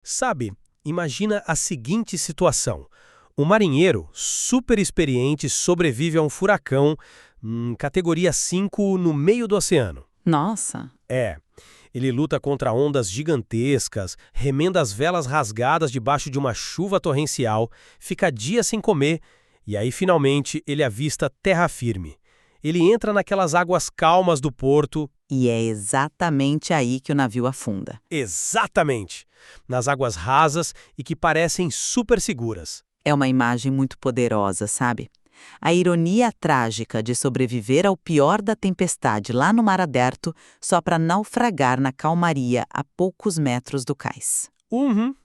Sabe, imagina a seguinte situação. Um marinheiro super experiente sobrevive a um furacão, categoria 5, no meio do oceano. Nossa, É, ele luta contra ondas gigantescas, remenda as velas rasgadas debaixo de uma chuva torrencial, fica dias sem comer, e aí finalmente ele avista terra firme. Ele entra naquelas águas calmas do porto. e é exatamente aí que o navio afunda. Exatamente! Nas águas rasas e que parecem super seguras. É uma imagem muito poderosa, sabe? A ironia trágica de sobreviver ao pior da tempestade lá no mar aberto só para naufragar na calmaria a poucos metros do cais.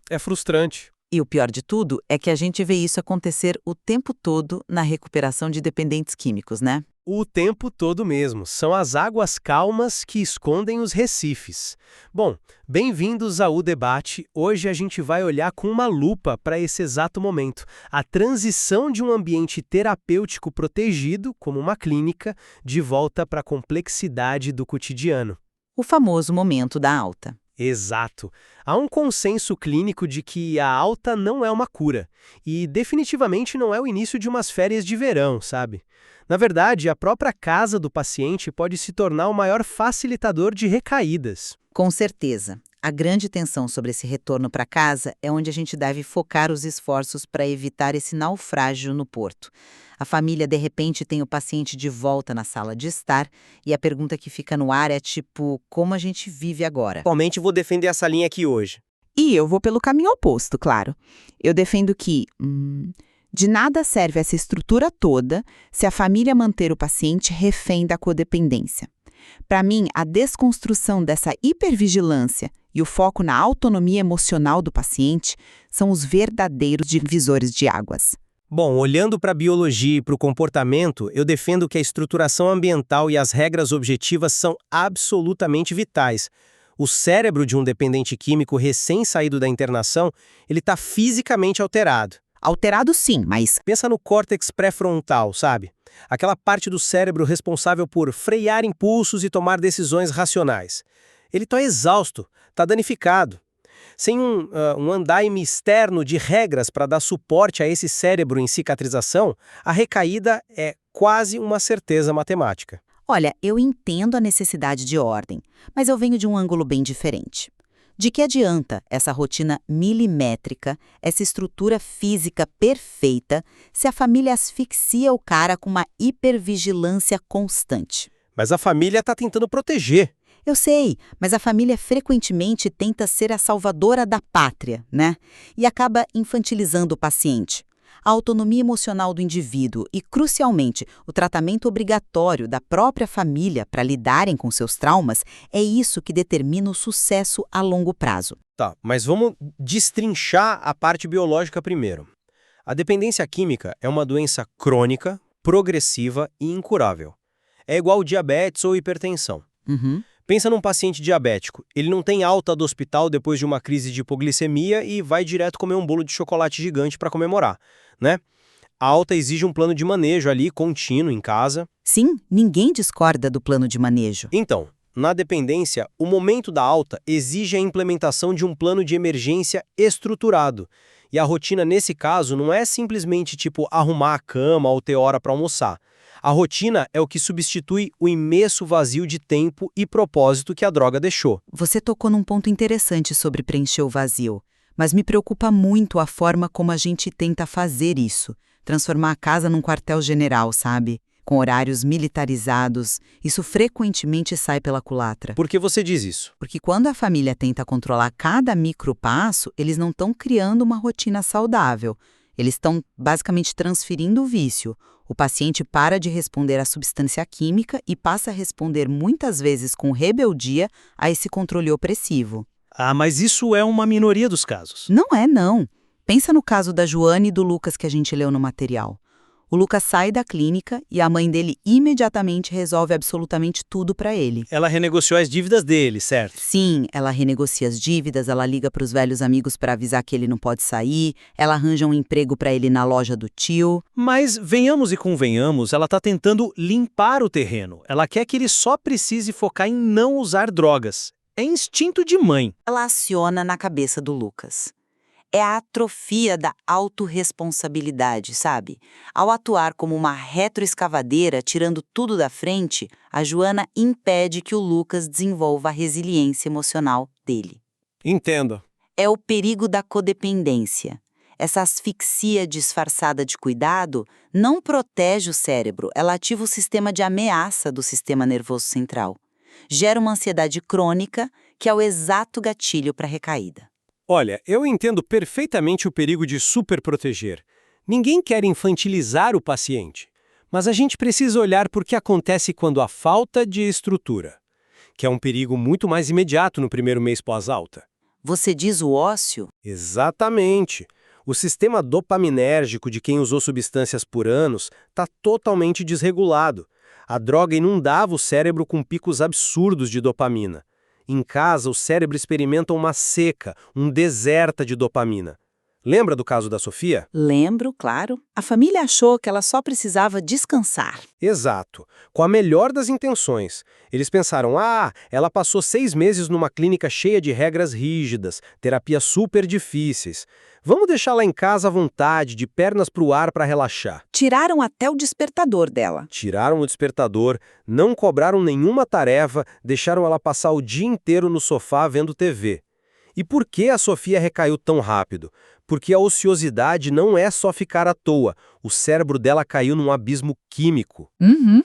É frustrante. E o pior de tudo é que a gente vê isso acontecer o tempo todo na recuperação de dependentes químicos, né? O tempo todo mesmo. São as águas calmas que escondem os recifes. Bom, bem-vindos ao Debate. Hoje a gente vai olhar com uma lupa para esse exato momento. A transição de um ambiente terapêutico protegido, como uma clínica, de volta para a complexidade do cotidiano. O famoso momento da alta. Exato. Há um consenso clínico de que a alta não é uma cura. E definitivamente não é o início de umas férias de verão, sabe? Na verdade, a própria casa do paciente pode se tornar o maior facilitador de recaídas. Com certeza. A grande tensão sobre esse retorno para casa é onde a gente deve focar os esforços para evitar esse naufrágio no porto. A família, de repente, tem o paciente de volta na sala de estar e a pergunta que fica no ar é tipo, como a gente vive agora? Atualmente vou defender essa linha aqui hoje. E eu vou pelo caminho oposto, claro. Eu defendo que de nada serve essa estrutura toda se a família manter o paciente refém da codependência. Para mim, a desconstrução dessa hipervigilância e o foco na autonomia emocional do paciente são os verdadeiros divisores de águas. Bom, olhando para a biologia e para o comportamento, eu defendo que a estruturação ambiental e as regras objetivas são absolutamente vitais. O cérebro de um dependente químico recém-saído da internação, ele está fisicamente alterado. Alterado sim, mas Pensa no córtex pré-frontal, sabe? Aquela parte do cérebro responsável por frear impulsos e tomar decisões racionais. Ele está exausto, está danificado. Sem um andaime externo de regras para dar suporte a esse cérebro em cicatrização, a recaída é quase uma certeza matemática. Olha, eu entendo a necessidade de ordem, mas eu venho de um ângulo bem diferente. De que adianta essa rotina milimétrica, essa estrutura física perfeita, se a família asfixia o cara com uma hipervigilância constante? Mas a família está tentando proteger. Eu sei, mas a família frequentemente tenta ser a salvadora da pátria, né? E acaba infantilizando o paciente. A autonomia emocional do indivíduo e, crucialmente, o tratamento obrigatório da própria família para lidarem com seus traumas é isso que determina o sucesso a longo prazo. Tá, mas vamos destrinchar a parte biológica primeiro. A dependência química é uma doença crônica, progressiva e incurável. É igual diabetes ou hipertensão. Pensa num paciente diabético. Ele não tem alta do hospital depois de uma crise de hipoglicemia e vai direto comer um bolo de chocolate gigante para comemorar, né? A alta exige um plano de manejo ali, contínuo, em casa. Sim, ninguém discorda do plano de manejo. Então, na dependência, o momento da alta exige a implementação de um plano de emergência estruturado. E a rotina, nesse caso, não é simplesmente tipo arrumar a cama ou ter hora para almoçar. A rotina é o que substitui o imenso vazio de tempo e propósito que a droga deixou. Você tocou num ponto interessante sobre preencher o vazio, mas me preocupa muito a forma como a gente tenta fazer isso. Transformar a casa num quartel-general, sabe? Com horários militarizados. Isso frequentemente sai pela culatra. Por que você diz isso? Porque quando a família tenta controlar cada micropasso, eles não estão criando uma rotina saudável. Eles estão basicamente transferindo o vício. O paciente para de responder à substância química e passa a responder muitas vezes com rebeldia a esse controle opressivo. Ah, mas isso é uma minoria dos casos. Não é, não. Pensa no caso da Joane e do Lucas que a gente leu no material. O Lucas sai da clínica e a mãe dele imediatamente resolve absolutamente tudo para ele. Ela renegociou as dívidas dele, certo? Sim, ela renegocia as dívidas, ela liga para os velhos amigos para avisar que ele não pode sair, ela arranja um emprego para ele na loja do tio. Mas, venhamos e convenhamos, ela tá tentando limpar o terreno. Ela quer que ele só precise focar em não usar drogas. É instinto de mãe. Ela aciona na cabeça do Lucas. É a atrofia da autorresponsabilidade, sabe? Ao atuar como uma retroescavadeira, tirando tudo da frente, a Joana impede que o Lucas desenvolva a resiliência emocional dele. Entendo. É o perigo da codependência. Essa asfixia disfarçada de cuidado não protege o cérebro, ela ativa o sistema de ameaça do sistema nervoso central. Gera uma ansiedade crônica, que é o exato gatilho para a recaída. Olha, eu entendo perfeitamente o perigo de superproteger. Ninguém quer infantilizar o paciente. Mas a gente precisa olhar por que acontece quando há falta de estrutura, que é um perigo muito mais imediato no primeiro mês pós-alta. Você diz o ócio? Exatamente. O sistema dopaminérgico de quem usou substâncias por anos está totalmente desregulado. A droga inundava o cérebro com picos absurdos de dopamina. Em casa, o cérebro experimenta uma seca, um deserta de dopamina. Lembra do caso da Sofia? Lembro, claro. A família achou que ela só precisava descansar. Exato. Com a melhor das intenções. Eles pensaram, ela passou 6 meses numa clínica cheia de regras rígidas, terapias super difíceis. Vamos deixá-la em casa à vontade, de pernas pro ar para relaxar. Tiraram até o despertador dela. Tiraram o despertador, não cobraram nenhuma tarefa, deixaram ela passar o dia inteiro no sofá vendo TV. E por que a Sofia recaiu tão rápido? Porque a ociosidade não é só ficar à toa. O cérebro dela caiu num abismo químico.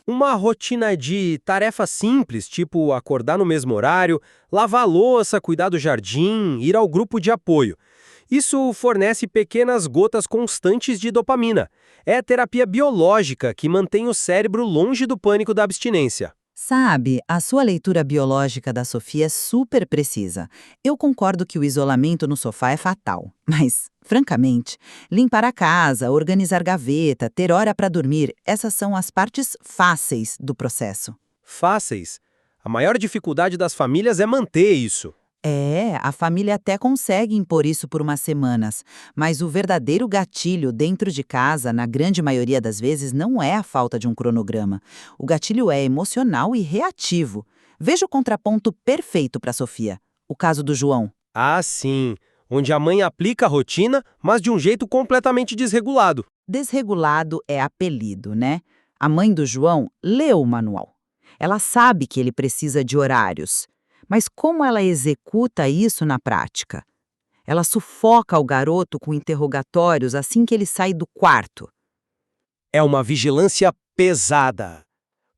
Uma rotina de tarefas simples, tipo acordar no mesmo horário, lavar a louça, cuidar do jardim, ir ao grupo de apoio. Isso fornece pequenas gotas constantes de dopamina. É a terapia biológica que mantém o cérebro longe do pânico da abstinência. Sabe, a sua leitura biológica da Sofia é super precisa. Eu concordo que o isolamento no sofá é fatal, mas, francamente, limpar a casa, organizar gaveta, ter hora para dormir, essas são as partes fáceis do processo. Fáceis. A maior dificuldade das famílias é manter isso. A família até consegue impor isso por umas semanas, mas o verdadeiro gatilho dentro de casa, na grande maioria das vezes, não é a falta de um cronograma. O gatilho é emocional e reativo. Veja o contraponto perfeito para Sofia, o caso do João. Ah, sim. Onde a mãe aplica a rotina, mas de um jeito completamente desregulado. Desregulado é apelido, né? A mãe do João leu o manual. Ela sabe que ele precisa de horários. Mas como ela executa isso na prática? Ela sufoca o garoto com interrogatórios assim que ele sai do quarto. É uma vigilância pesada.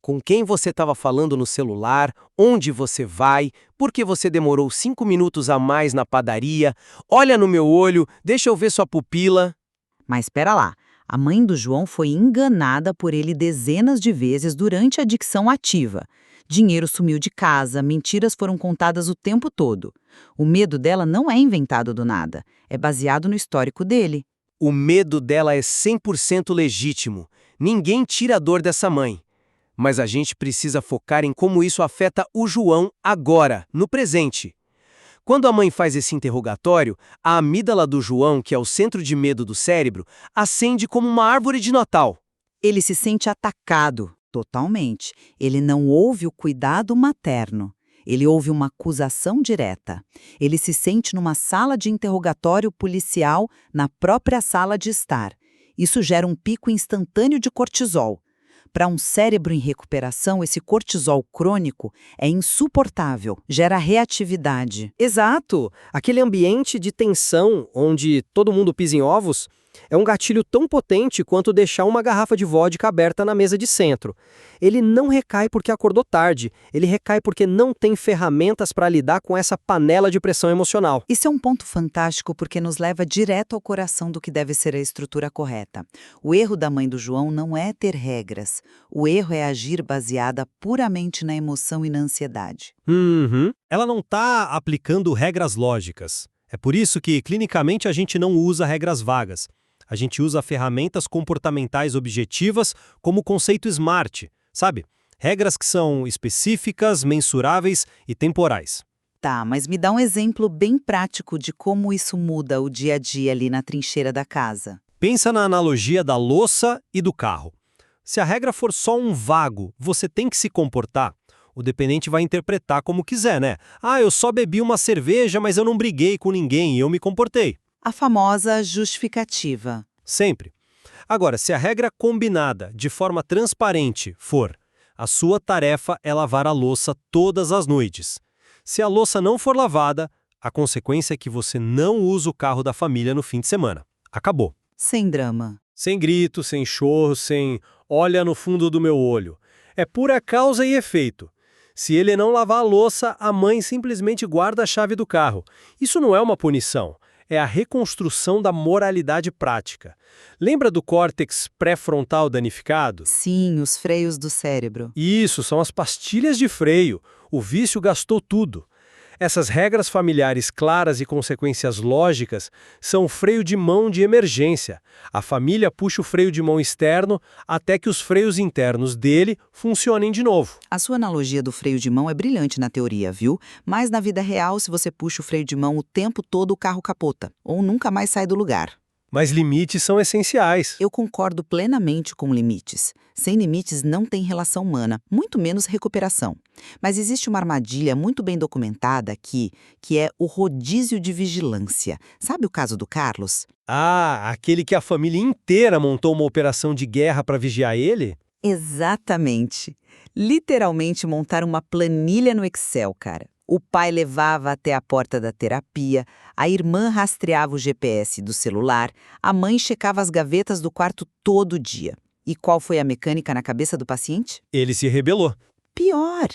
Com quem você estava falando no celular, onde você vai, por que você demorou 5 minutos a mais na padaria, olha no meu olho, deixa eu ver sua pupila. Mas espera lá, a mãe do João foi enganada por ele dezenas de vezes durante a dicção ativa. Dinheiro sumiu de casa, mentiras foram contadas o tempo todo. O medo dela não é inventado do nada, é baseado no histórico dele. O medo dela é 100% legítimo. Ninguém tira a dor dessa mãe. Mas a gente precisa focar em como isso afeta o João agora, no presente. Quando a mãe faz esse interrogatório, a amígdala do João, que é o centro de medo do cérebro, acende como uma árvore de Natal. Ele se sente atacado. Totalmente. Ele não ouve o cuidado materno. Ele ouve uma acusação direta. Ele se sente numa sala de interrogatório policial na própria sala de estar. Isso gera um pico instantâneo de cortisol. Para um cérebro em recuperação, esse cortisol crônico é insuportável, gera reatividade. Exato! Aquele ambiente de tensão, onde todo mundo pisa em ovos, é um gatilho tão potente quanto deixar uma garrafa de vodka aberta na mesa de centro. Ele não recai porque acordou tarde, ele recai porque não tem ferramentas para lidar com essa panela de pressão emocional. Isso é um ponto fantástico porque nos leva direto ao coração do que deve ser a estrutura correta. O erro da mãe do João não é ter regras. O erro é agir baseada puramente na emoção e na ansiedade. Ela não está aplicando regras lógicas. É por isso que, clinicamente, a gente não usa regras vagas. A gente usa ferramentas comportamentais objetivas como o conceito SMART, sabe? Regras que são específicas, mensuráveis e temporais. Tá, mas me dá um exemplo bem prático de como isso muda o dia a dia ali na trincheira da casa. Pensa na analogia da louça e do carro. Se a regra for só um vago, você tem que se comportar, O dependente vai interpretar como quiser, né? Ah, eu só bebi uma cerveja, mas eu não briguei com ninguém e eu me comportei. A famosa justificativa. Sempre. Agora, se a regra combinada, de forma transparente, for: a sua tarefa é lavar a louça todas as noites. Se a louça não for lavada, a consequência é que você não usa o carro da família no fim de semana. Acabou. Sem drama. Sem grito, sem chorro, sem olha no fundo do meu olho. É pura causa e efeito. Se ele não lavar a louça, a mãe simplesmente guarda a chave do carro. Isso não é uma punição. É a reconstrução da moralidade prática. Lembra do córtex pré-frontal danificado? Sim, os freios do cérebro. Isso, são as pastilhas de freio. O vício gastou tudo. Essas regras familiares claras e consequências lógicas são o freio de mão de emergência. A família puxa o freio de mão externo até que os freios internos dele funcionem de novo. A sua analogia do freio de mão é brilhante na teoria, viu? Mas na vida real, se você puxa o freio de mão o tempo todo, o carro capota, ou nunca mais sai do lugar. Mas limites são essenciais. Eu concordo plenamente com limites. Sem limites não tem relação humana, muito menos recuperação. Mas existe uma armadilha muito bem documentada aqui, que é o rodízio de vigilância. Sabe o caso do Carlos? Ah, aquele que a família inteira montou uma operação de guerra para vigiar ele? Exatamente. Literalmente montar uma planilha no Excel, cara. O pai levava até a porta da terapia, a irmã rastreava o GPS do celular, a mãe checava as gavetas do quarto todo dia. E qual foi a mecânica na cabeça do paciente? Ele se rebelou. Pior,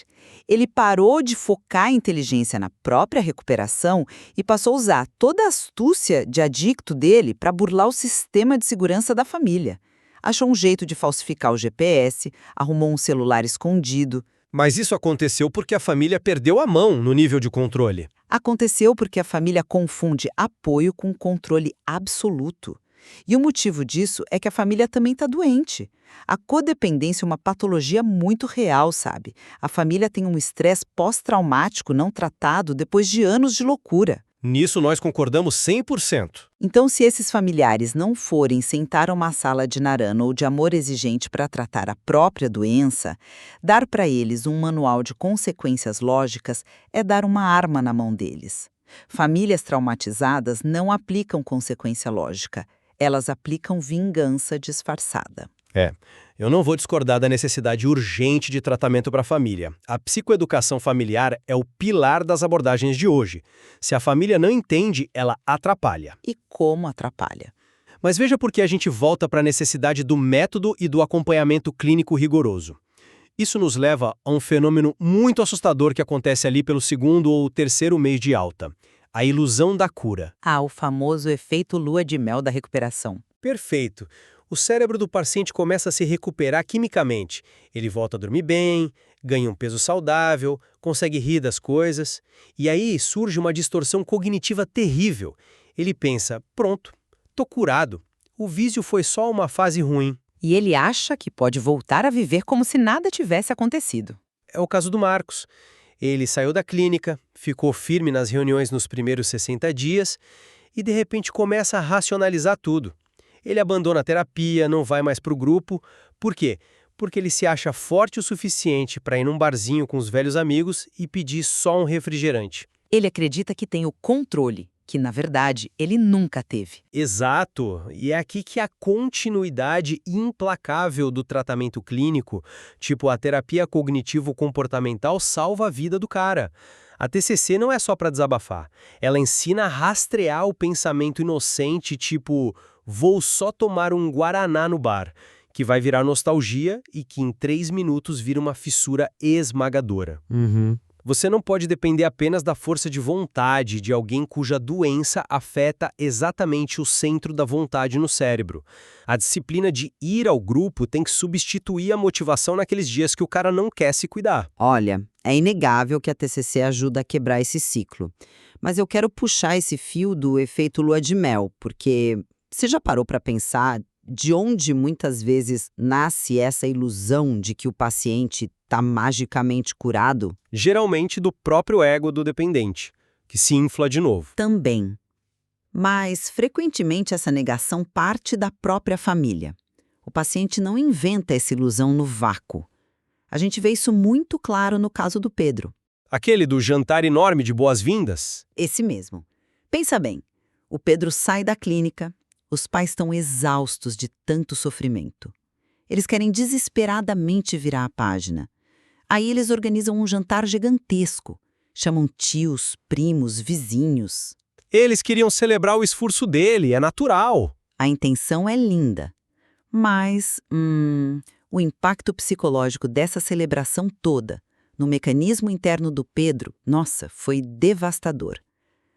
ele parou de focar a inteligência na própria recuperação e passou a usar toda a astúcia de adicto dele para burlar o sistema de segurança da família. Achou um jeito de falsificar o GPS, arrumou um celular escondido. Mas isso aconteceu porque a família perdeu a mão no nível de controle. Aconteceu porque a família confunde apoio com controle absoluto. E o motivo disso é que a família também está doente. A codependência é uma patologia muito real, sabe? A família tem um estresse pós-traumático não tratado depois de anos de loucura. Nisso nós concordamos 100%. Então, se esses familiares não forem sentar a uma sala de narana ou de amor exigente para tratar a própria doença, dar para eles um manual de consequências lógicas é dar uma arma na mão deles. Famílias traumatizadas não aplicam consequência lógica, elas aplicam vingança disfarçada. Eu não vou discordar da necessidade urgente de tratamento para a família. A psicoeducação familiar é o pilar das abordagens de hoje. Se a família não entende, ela atrapalha. E como atrapalha? Mas veja por que a gente volta para a necessidade do método e do acompanhamento clínico rigoroso. Isso nos leva a um fenômeno muito assustador que acontece ali pelo 2º ou 3º mês de alta. A ilusão da cura. Ah, o famoso efeito lua de mel da recuperação. Perfeito. O cérebro do paciente começa a se recuperar quimicamente. Ele volta a dormir bem, ganha um peso saudável, consegue rir das coisas. E aí surge uma distorção cognitiva terrível. Ele pensa, pronto, tô curado. O vício foi só uma fase ruim. E ele acha que pode voltar a viver como se nada tivesse acontecido. É o caso do Marcos. Ele saiu da clínica, ficou firme nas reuniões nos primeiros 60 dias e de repente começa a racionalizar tudo. Ele abandona a terapia, não vai mais para o grupo. Por quê? Porque ele se acha forte o suficiente para ir num barzinho com os velhos amigos e pedir só um refrigerante. Ele acredita que tem o controle, que na verdade ele nunca teve. Exato. E é aqui que a continuidade implacável do tratamento clínico, tipo a terapia cognitivo-comportamental, salva a vida do cara. A TCC não é só para desabafar. Ela ensina a rastrear o pensamento inocente, tipo, vou só tomar um guaraná no bar, que vai virar nostalgia e que em 3 minutos vira uma fissura esmagadora. Você não pode depender apenas da força de vontade de alguém cuja doença afeta exatamente o centro da vontade no cérebro. A disciplina de ir ao grupo tem que substituir a motivação naqueles dias que o cara não quer se cuidar. Olha, é inegável que a TCC ajuda a quebrar esse ciclo. Mas eu quero puxar esse fio do efeito lua de mel, porque você já parou para pensar de onde muitas vezes nasce essa ilusão de que o paciente está magicamente curado? Geralmente do próprio ego do dependente, que se infla de novo. Também. Mas, frequentemente, essa negação parte da própria família. O paciente não inventa essa ilusão no vácuo. A gente vê isso muito claro no caso do Pedro. Aquele do jantar enorme de boas-vindas? Esse mesmo. Pensa bem, o Pedro sai da clínica, os pais estão exaustos de tanto sofrimento. Eles querem desesperadamente virar a página. Aí eles organizam um jantar gigantesco. Chamam tios, primos, vizinhos. Eles queriam celebrar o esforço dele, é natural. A intenção é linda. Mas, o impacto psicológico dessa celebração toda, no mecanismo interno do Pedro, nossa, foi devastador.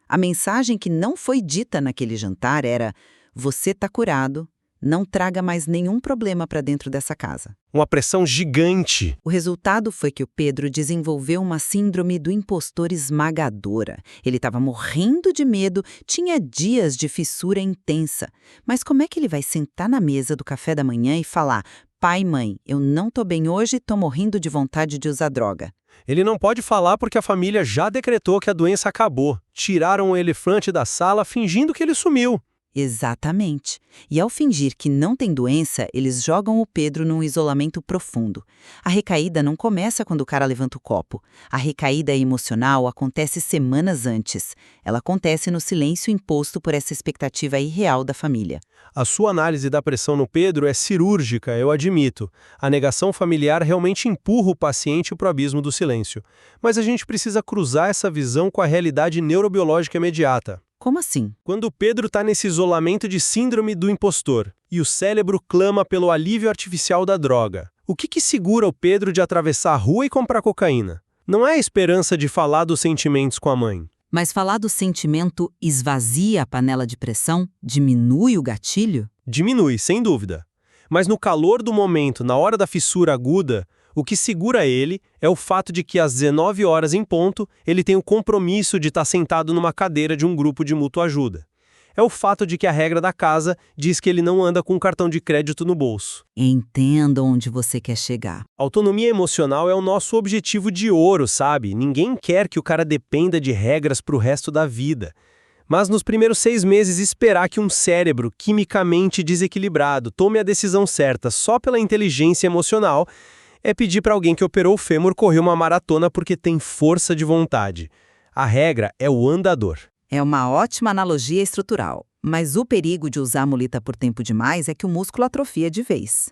A mensagem que não foi dita naquele jantar era: você tá curado, não traga mais nenhum problema para dentro dessa casa. Uma pressão gigante. O resultado foi que o Pedro desenvolveu uma síndrome do impostor esmagadora. Ele estava morrendo de medo, tinha dias de fissura intensa. Mas como é que ele vai sentar na mesa do café da manhã e falar: pai, mãe, eu não tô bem hoje, tô morrendo de vontade de usar droga? Ele não pode falar porque a família já decretou que a doença acabou. Tiraram o elefante da sala fingindo que ele sumiu. Exatamente. E ao fingir que não tem doença, eles jogam o Pedro num isolamento profundo. A recaída não começa quando o cara levanta o copo. A recaída emocional acontece semanas antes. Ela acontece no silêncio imposto por essa expectativa irreal da família. A sua análise da pressão no Pedro é cirúrgica, eu admito. A negação familiar realmente empurra o paciente para o abismo do silêncio. Mas a gente precisa cruzar essa visão com a realidade neurobiológica imediata. Como assim? Quando o Pedro está nesse isolamento de síndrome do impostor e o cérebro clama pelo alívio artificial da droga, o que segura o Pedro de atravessar a rua e comprar cocaína? Não é a esperança de falar dos sentimentos com a mãe. Mas falar do sentimento esvazia a panela de pressão? Diminui o gatilho? Diminui, sem dúvida. Mas no calor do momento, na hora da fissura aguda, o que segura ele é o fato de que às 19 horas em ponto, ele tem o compromisso de estar sentado numa cadeira de um grupo de mútua ajuda. É o fato de que a regra da casa diz que ele não anda com cartão de crédito no bolso. Entenda onde você quer chegar. Autonomia emocional é o nosso objetivo de ouro, sabe? Ninguém quer que o cara dependa de regras pro resto da vida. Mas nos primeiros 6 meses esperar que um cérebro quimicamente desequilibrado tome a decisão certa só pela inteligência emocional é pedir para alguém que operou o fêmur correr uma maratona porque tem força de vontade. A regra é o andador. É uma ótima analogia estrutural, mas o perigo de usar a muleta por tempo demais é que o músculo atrofia de vez.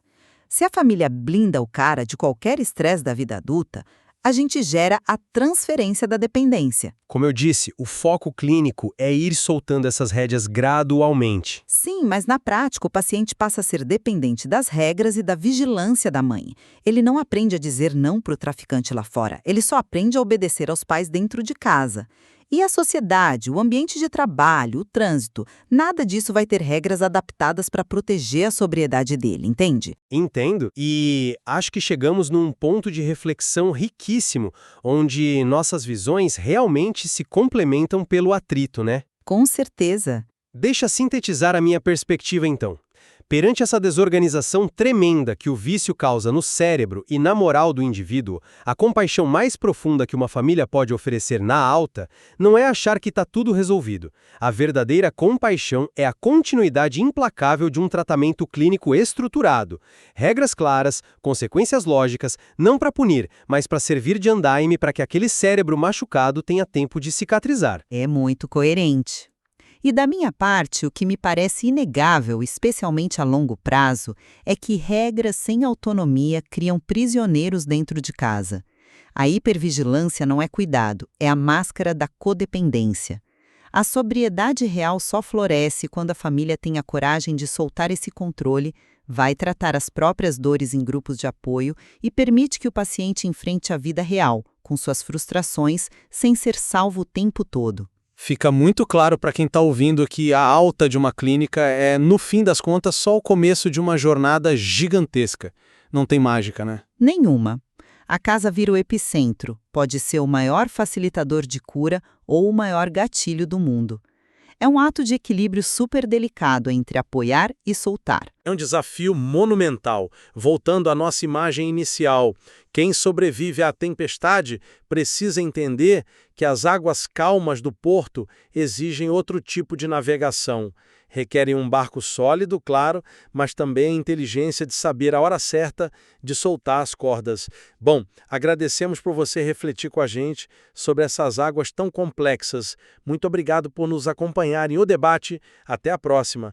Se a família blinda o cara de qualquer estresse da vida adulta, a gente gera a transferência da dependência. Como eu disse, o foco clínico é ir soltando essas rédeas gradualmente. Sim, mas na prática o paciente passa a ser dependente das regras e da vigilância da mãe. Ele não aprende a dizer não para o traficante lá fora, ele só aprende a obedecer aos pais dentro de casa. E a sociedade, o ambiente de trabalho, o trânsito, nada disso vai ter regras adaptadas para proteger a sobriedade dele, entende? Entendo, e acho que chegamos num ponto de reflexão riquíssimo, onde nossas visões realmente se complementam pelo atrito, né? Com certeza. Deixa sintetizar a minha perspectiva então. Perante essa desorganização tremenda que o vício causa no cérebro e na moral do indivíduo, a compaixão mais profunda que uma família pode oferecer na alta não é achar que está tudo resolvido. A verdadeira compaixão é a continuidade implacável de um tratamento clínico estruturado. Regras claras, consequências lógicas, não para punir, mas para servir de andaime para que aquele cérebro machucado tenha tempo de cicatrizar. É muito coerente. E da minha parte, o que me parece inegável, especialmente a longo prazo, é que regras sem autonomia criam prisioneiros dentro de casa. A hipervigilância não é cuidado, é a máscara da codependência. A sobriedade real só floresce quando a família tem a coragem de soltar esse controle, vai tratar as próprias dores em grupos de apoio e permite que o paciente enfrente a vida real, com suas frustrações, sem ser salvo o tempo todo. Fica muito claro para quem está ouvindo que a alta de uma clínica é, no fim das contas, só o começo de uma jornada gigantesca. Não tem mágica, né? Nenhuma. A casa vira o epicentro, pode ser o maior facilitador de cura ou o maior gatilho do mundo. É um ato de equilíbrio super delicado entre apoiar e soltar. É um desafio monumental. Voltando à nossa imagem inicial, quem sobrevive à tempestade precisa entender que as águas calmas do porto exigem outro tipo de navegação. Requerem um barco sólido, claro, mas também a inteligência de saber a hora certa de soltar as cordas. Bom, agradecemos por você refletir com a gente sobre essas águas tão complexas. Muito obrigado por nos acompanhar em O Debate. Até a próxima.